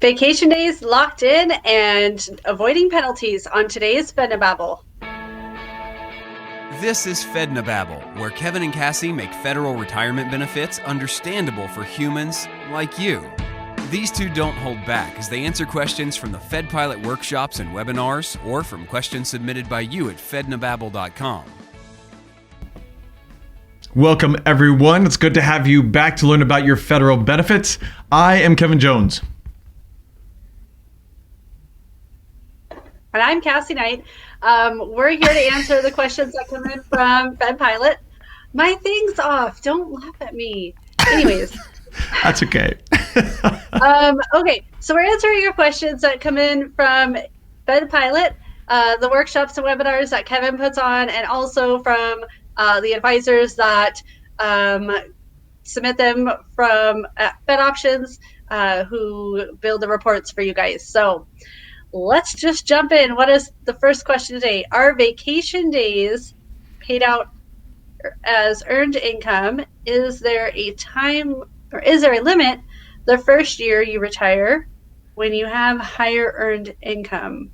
Vacation days locked in and avoiding penalties on today's Fednababble. This is Fednababble, where Kevin and Cassie make federal retirement benefits understandable for humans like you. These two don't hold back as they answer questions from the Fed Pilot workshops and webinars, or from questions submitted by you at fednababble.com. Welcome, everyone. It's good to have you back to learn about your federal benefits. I am Kevin Jones. And I'm Cassie Knight. We're here to answer the questions that come in from Fed Pilot. My thing's off. Don't laugh at me. Anyways. That's okay. Okay, so we're answering your questions that come in from Fed Pilot, the workshops and webinars that Kevin puts on, and also from the advisors that submit them from Fed Options, who build the reports for you guys. So let's just jump in. What is the first question today? Are vacation days paid out as earned income? Is there a time, or is there a limit the first year you retire when you have higher earned income?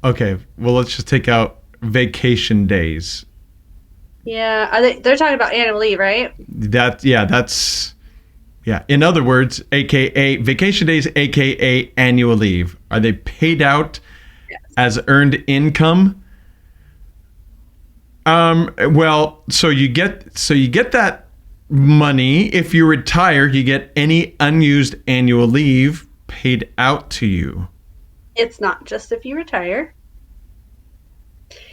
Okay, well, let's just take out vacation days. Yeah, they're talking about annual leave, right? In other words, AKA vacation days, AKA annual leave. Are they paid out as earned income? Well, so you get that money. If you retire, you get any unused annual leave paid out to you. It's not just if you retire.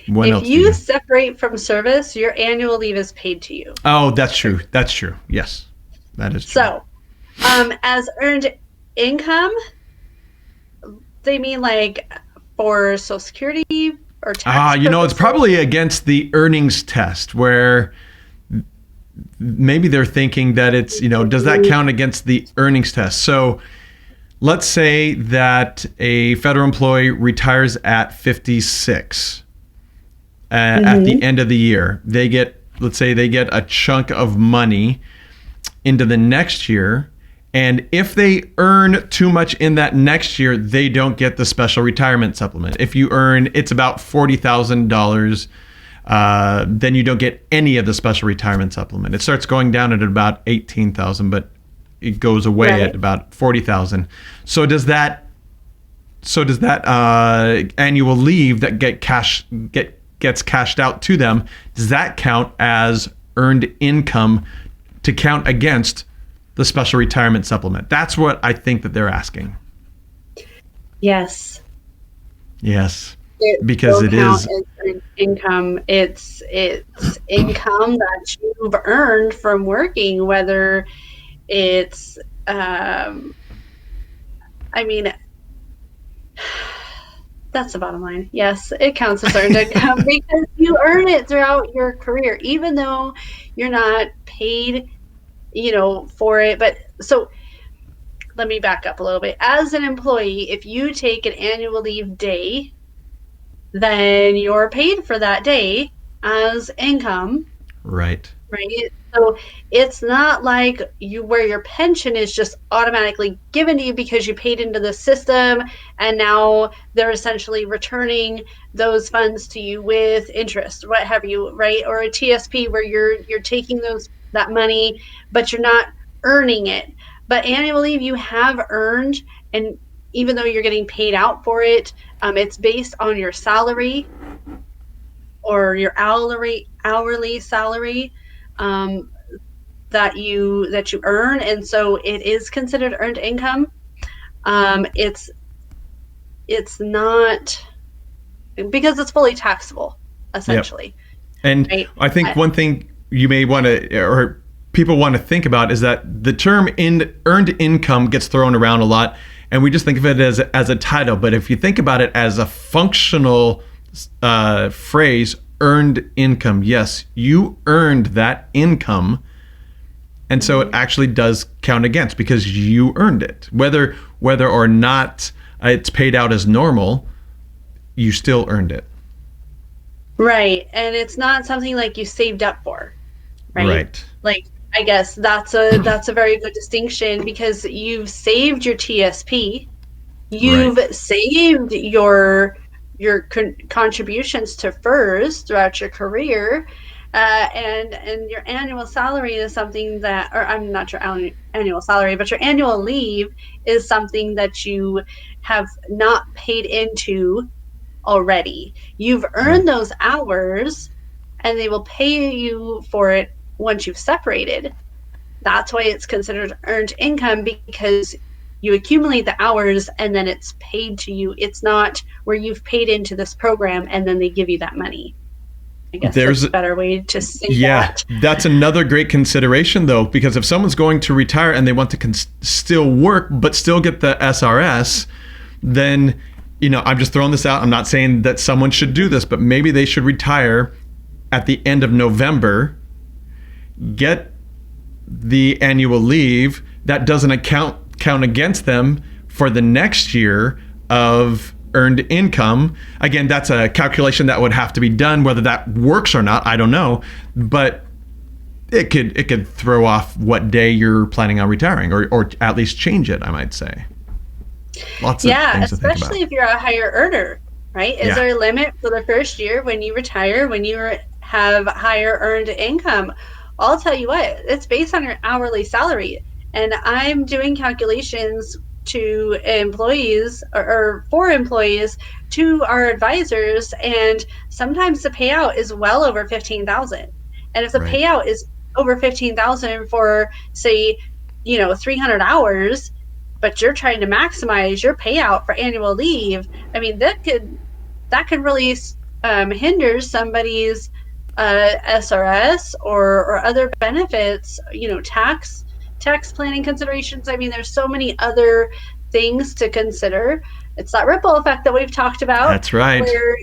What else if you separate from service, your annual leave is paid to you. Oh, that's true. That's true. Yes, that is true. So, as earned income, they mean like for Social Security or tax purposes? It's probably against the earnings test, where maybe they're thinking that it's, does that count against the earnings test? So let's say that a federal employee retires at 56 at the end of the year. Let's say they get a chunk of money into the next year. And if they earn too much in that next year, they don't get the special retirement supplement. If you earn, it's about $40,000, then you don't get any of the special retirement supplement. It starts going down at about $18,000, but it goes away at about $40,000. So does that annual leave that gets cashed out to them, does that count as earned income to count against the special retirement supplement? That's what I think that they're asking. Yes. Because it is income. It's income that you've earned from working, whether it's that's the bottom line. Yes, it counts as earned income because you earn it throughout your career, even though you're not paid, for it. But so let me back up a little bit. As an employee, if you take an annual leave day, then you're paid for that day as income. Right. So it's not like where your pension is just automatically given to you because you paid into the system and now they're essentially returning those funds to you with interest, what have you, right? Or a TSP where you're taking that money, but you're not earning it. But annual leave you have earned, and even though you're getting paid out for it, it's based on your salary or your hourly salary that you earn, and so it is considered earned income. It's not, because it's fully taxable, essentially. Yep. And right? I think one thing you may want to, or people want to think about, is that the term earned income gets thrown around a lot, and we just think of it as a title. But if you think about it as a functional phrase, earned income, yes, you earned that income, and so it actually does count against because you earned it. Whether or not it's paid out as normal, you still earned it. Right, and it's not something like you saved up for, right? Right. Like I guess that's a very good distinction, because you've saved your TSP, you've saved your contributions to FERS throughout your career, and your annual salary is something that, or I'm not your annual salary, but your annual leave is something that you have not paid into already. You've earned those hours, and they will pay you for it once you've separated. That's why it's considered earned income, because you accumulate the hours and then it's paid to you. It's not where you've paid into this program and then they give you that money. I guess there's a better way to say that. That's another great consideration, though, because if someone's going to retire and they want to still work but still get the SRS, then, I'm just throwing this out. I'm not saying that someone should do this, but maybe they should retire at the end of November, get the annual leave. That doesn't count against them for the next year of earned income. Again, that's a calculation that would have to be done. Whether that works or not, I don't know, but it could throw off what day you're planning on retiring, or at least change it, I might say. Lots of things to think about. Especially if you're a higher earner, right? Is there a limit for the first year when you retire, when you have higher earned income? I'll tell you what, it's based on your hourly salary. And I'm doing calculations to employees, or for employees, to our advisors, and sometimes the payout is well over $15,000. And if the payout is over $15,000 for, say, 300 hours, but you're trying to maximize your payout for annual leave, I mean, that could really hinder somebody's SRS or other benefits, tax planning considerations. I mean, there's so many other things to consider. It's that ripple effect that we've talked about. That's right. Where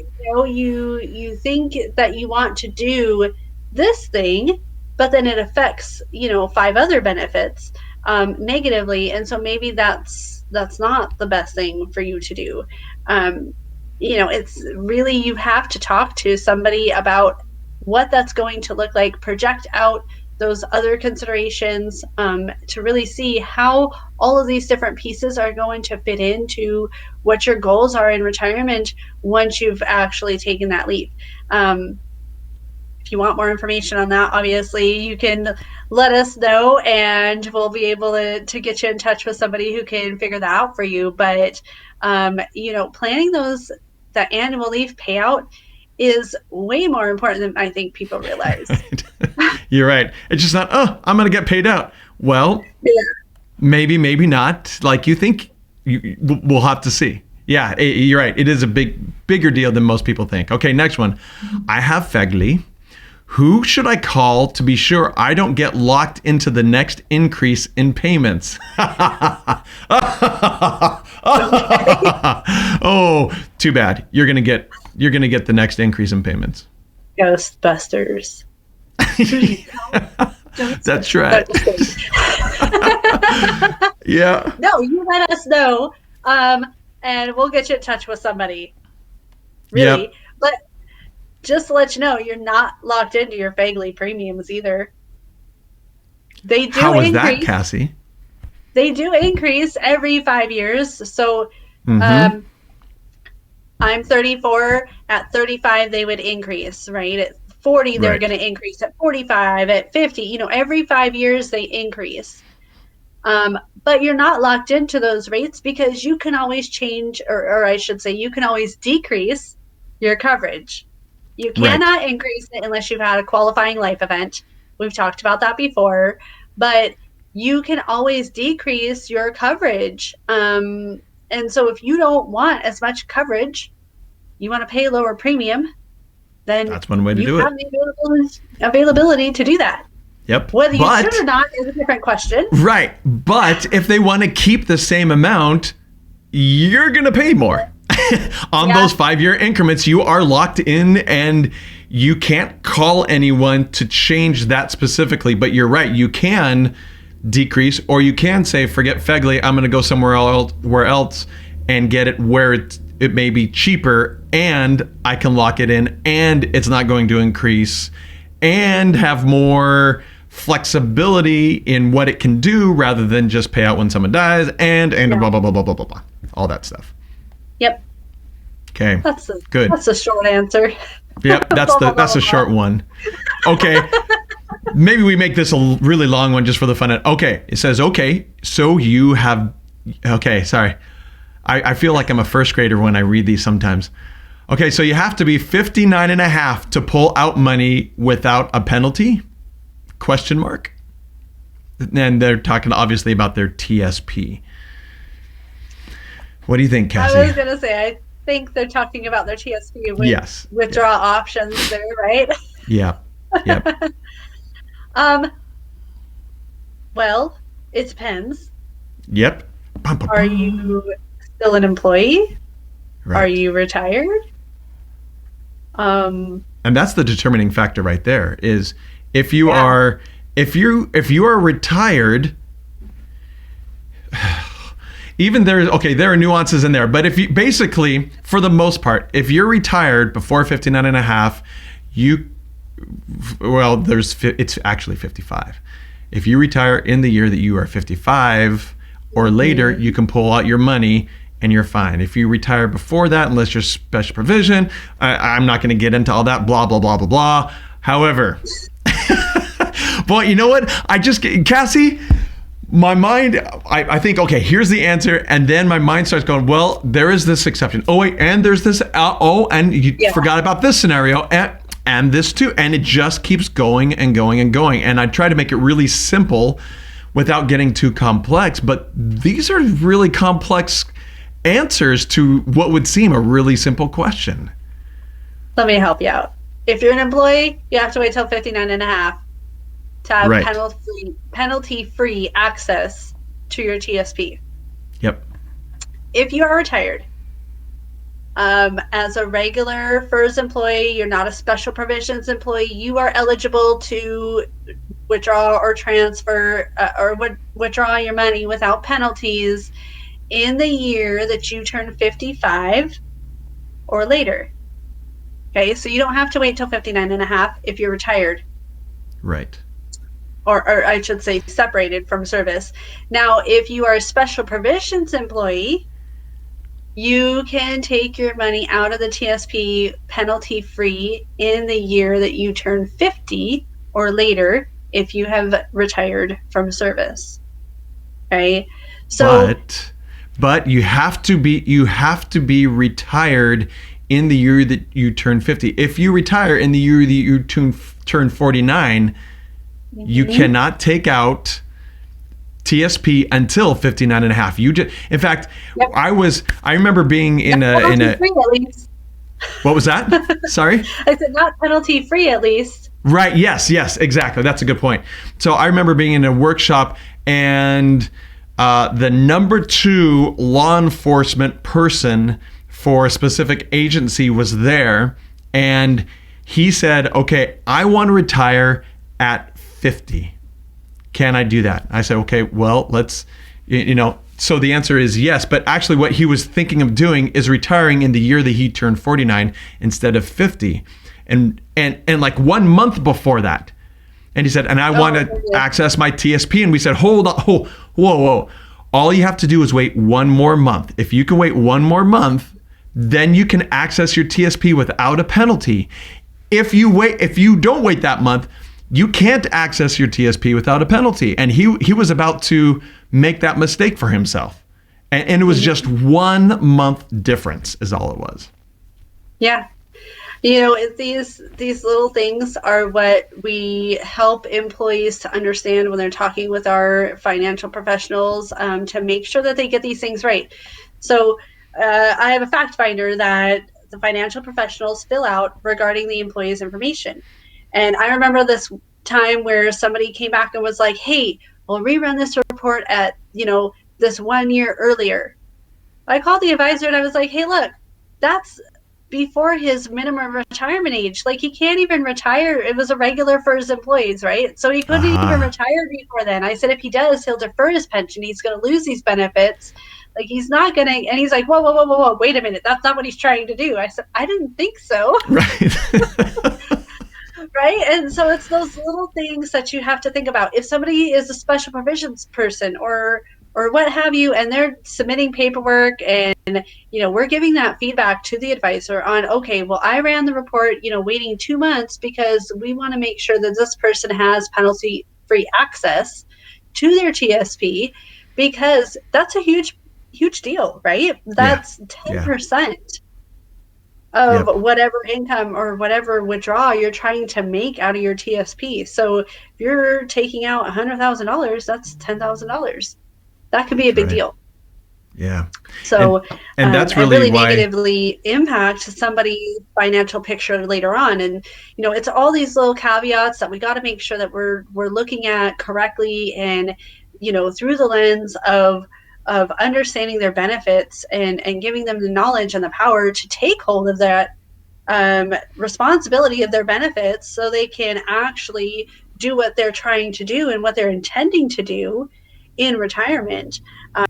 you think that you want to do this thing, but then it affects 5 other benefits negatively, and so maybe that's not the best thing for you to do. It's really, you have to talk to somebody about what that's going to look like, project out those other considerations, to really see how all of these different pieces are going to fit into what your goals are in retirement once you've actually taken that leap. If you want more information on that, obviously you can let us know, and we'll be able to get you in touch with somebody who can figure that out for you. But planning that annual leave payout is way more important than I think people realize. You're right. It's just not, I'm going to get paid out. Well, maybe not like you think. We'll have to see. Yeah, you're right. It is a bigger deal than most people think. Okay, next one. I have FEGLI. Who should I call to be sure I don't get locked into the next increase in payments? Oh, too bad. You're gonna get the next increase in payments. Ghostbusters. That's right. Yeah. No, you let us know, and we'll get you in touch with somebody. Really, but just to let you know, you're not locked into your FEGLI premiums either. They do. How is that, Cassie? They do increase every 5 years. So I'm 34. At 35, they would increase, right? At 40, they're going to increase. At 45, at 50, every 5 years they increase. But you're not locked into those rates, because you can always change, or I should say, you can always decrease your coverage. You cannot increase it unless you've had a qualifying life event. We've talked about that before, but you can always decrease your coverage. And so if you don't want as much coverage, you want to pay a lower premium, then that's one way to do it. You have the availability to do that. Yep. Whether you should or not is a different question. Right. But if they want to keep the same amount, you're going to pay more. On those 5-year increments, you are locked in, and you can't call anyone to change that specifically. But you're right. You can decrease, or you can say, forget FEGLI, I'm going to go somewhere else and get it where it may be cheaper, and I can lock it in, and it's not going to increase, and have more flexibility in what it can do rather than just pay out when someone dies and blah, blah, blah, blah, blah, blah, blah. All that stuff. Yep. Okay. Good. That's a short answer. Yep. That's a short one. Okay. Maybe we make this a really long one just for the fun of it. Okay. It says, okay, so you have, okay, sorry. I feel like I'm a first grader when I read these sometimes. Okay, so you have to be 59 and a half to pull out money without a penalty? Question mark. And they're talking obviously about their TSP. What do you think, Cassie? I was going to say, I think they're talking about their TSP with yes. withdrawal options there, right? Yeah. Yep. Well, it depends. Yep. Are you still an employee? Right. Are you retired? And that's the determining factor right there is if you are retired, even there are nuances in there, but if you basically, for the most part, if you're retired before 59 and a half, it's actually 55. If you retire in the year that you are 55 or later, you can pull out your money and you're fine. If you retire before that, unless you're special provision, I'm not going to get into all that blah, blah, blah, blah, blah. However, boy, you know what? Cassie, my mind, I think, okay, here's the answer. And then my mind starts going, well, there is this exception. Oh, wait, and there's this, and you forgot about this scenario. And this too. And it just keeps going and going and going. And I try to make it really simple without getting too complex. But these are really complex answers to what would seem a really simple question. Let me help you out. If you're an employee, you have to wait till 59 and a half to have penalty-free access to your TSP. Yep. If you are retired, as a regular FERS employee, you're not a special provisions employee, you are eligible to withdraw or transfer or withdraw your money without penalties in the year that you turn 55 or later. Okay, so you don't have to wait till 59 and a half if you're retired. Right. Or I should say separated from service. Now, if you are a special provisions employee, you can take your money out of the TSP penalty-free in the year that you turn 50 or later if you have retired from service. Okay? So But you have to be retired in the year that you turn 50. If you retire in the year that you turn 49, you cannot take out TSP until 59 and a half. In fact, I remember being in a What was that? Sorry? I said not penalty free at least. Right. Yes, exactly. That's a good point. So I remember being in a workshop and the number 2 law enforcement person for a specific agency was there, and he said, okay, I want to retire at 50. Can I do that? I said, okay, well, let's, so the answer is yes, but actually what he was thinking of doing is retiring in the year that he turned 49 instead of 50. And like 1 month before that. And he said, and I want to access my TSP. And we said, hold on, whoa. All you have to do is wait 1 more month. If you can wait 1 more month, then you can access your TSP without a penalty. If you don't wait that month, you can't access your TSP without a penalty. And he was about to make that mistake for himself. And it was just 1 month difference is all it was. Yeah. These little things are what we help employees to understand when they're talking with our financial professionals to make sure that they get these things right. So I have a fact finder that the financial professionals fill out regarding the employee's information. And I remember this time where somebody came back and was like, hey, we'll rerun this report at, this 1 year earlier. I called the advisor and I was like, hey, look, that's before his minimum retirement age. Like, he can't even retire. It was a regular for his employees, right? So he couldn't even retire before then. I said, if he does, he'll defer his pension. He's going to lose these benefits. Like, he's not going to. And he's like, whoa, wait a minute. That's not what he's trying to do. I said, I didn't think so. Right. Right? And so it's those little things that you have to think about. If somebody is a special provisions person or what have you, and they're submitting paperwork and, we're giving that feedback to the advisor on, okay, well, I ran the report, waiting 2 months because we want to make sure that this person has penalty free access to their TSP, because that's a huge, huge deal, right? That's 10% of whatever income or whatever withdrawal you're trying to make out of your TSP. So if you're taking out $100,000, that's $10,000. That could be a big deal. Yeah. So, and that's really why negatively impact somebody's financial picture later on. And, it's all these little caveats that we got to make sure that we're looking at correctly and, through the lens of understanding their benefits and giving them the knowledge and the power to take hold of that responsibility of their benefits so they can actually do what they're trying to do and what they're intending to do in retirement.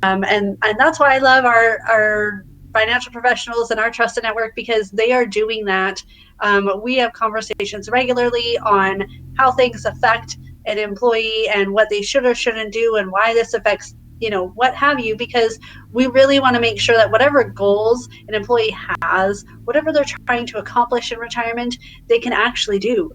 And that's why I love our financial professionals and our trusted network, because they are doing that. We have conversations regularly on how things affect an employee and what they should or shouldn't do and why this affects what have you, because we really want to make sure that whatever goals an employee has, whatever they're trying to accomplish in retirement, they can actually do.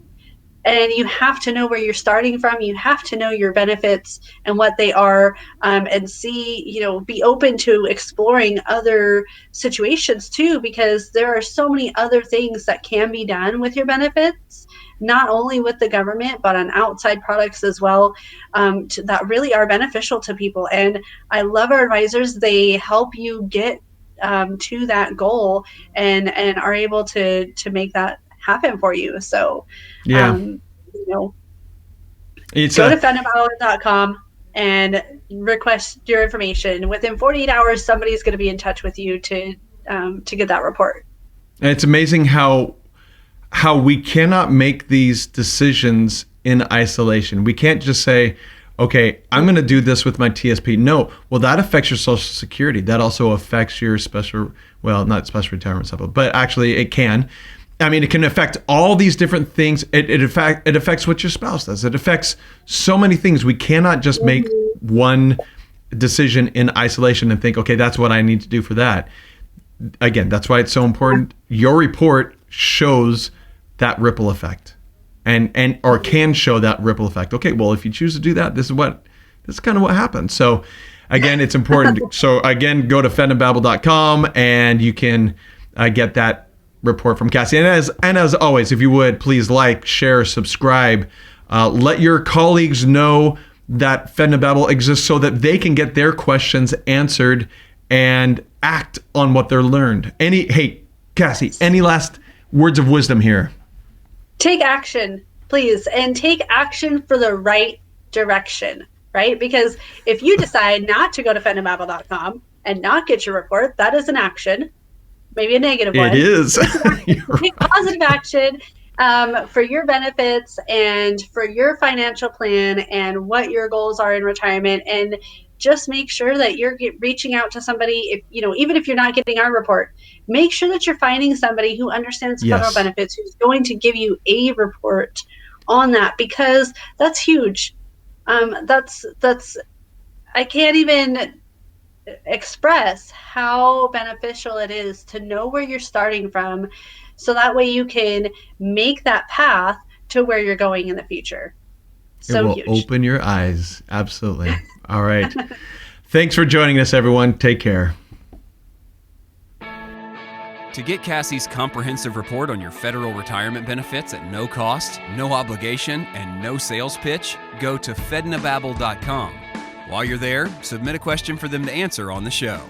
And you have to know where you're starting from. You have to know your benefits and what they are, and see, be open to exploring other situations too, because there are so many other things that can be done with your benefits, not only with the government, but on outside products as well, that really are beneficial to people. And I love our advisors. They help you get to that goal and are able to make that happen for you. So, go to fednabalance.com and request your information. Within 48 hours, somebody's going to be in touch with you to get that report. And it's amazing how we cannot make these decisions in isolation. We can't just say, okay, I'm going to do this with my TSP. No, well, that affects your Social Security. That also affects your not special retirement supplement, but actually it can. I mean, it can affect all these different things. It affects what your spouse does. It affects so many things. We cannot just make one decision in isolation and think, okay, that's what I need to do for that. Again, that's why it's so important. Your report shows that ripple effect or can show that ripple effect. Okay, well, if you choose to do that, this is kind of what happens. So again, it's important. So again, go to fednababble.com and you can get that report from Cassie. And as always, if you would, please like, share, subscribe. Let your colleagues know that FedNababble exists so that they can get their questions answered and act on what they're learned. Hey, Cassie, any last words of wisdom here? Take action, please, and take action for the right direction, right? Because if you decide not to go to fednababble.com and not get your report, that is an action. Maybe a negative one. It is. Take positive action for your benefits and for your financial plan and what your goals are in retirement. And just make sure that you're reaching out to somebody, even if you're not getting our report, make sure that you're finding somebody who understands federal benefits, who's going to give you a report on that, because that's huge. That's I can't even express how beneficial it is to know where you're starting from, so that way you can make that path to where you're going in the future. So it will huge. Open your eyes. Absolutely. All right. Thanks for joining us, everyone. Take care. To get Cassie's comprehensive report on your federal retirement benefits at no cost, no obligation, and no sales pitch, go to fednababble.com. While you're there, submit a question for them to answer on the show.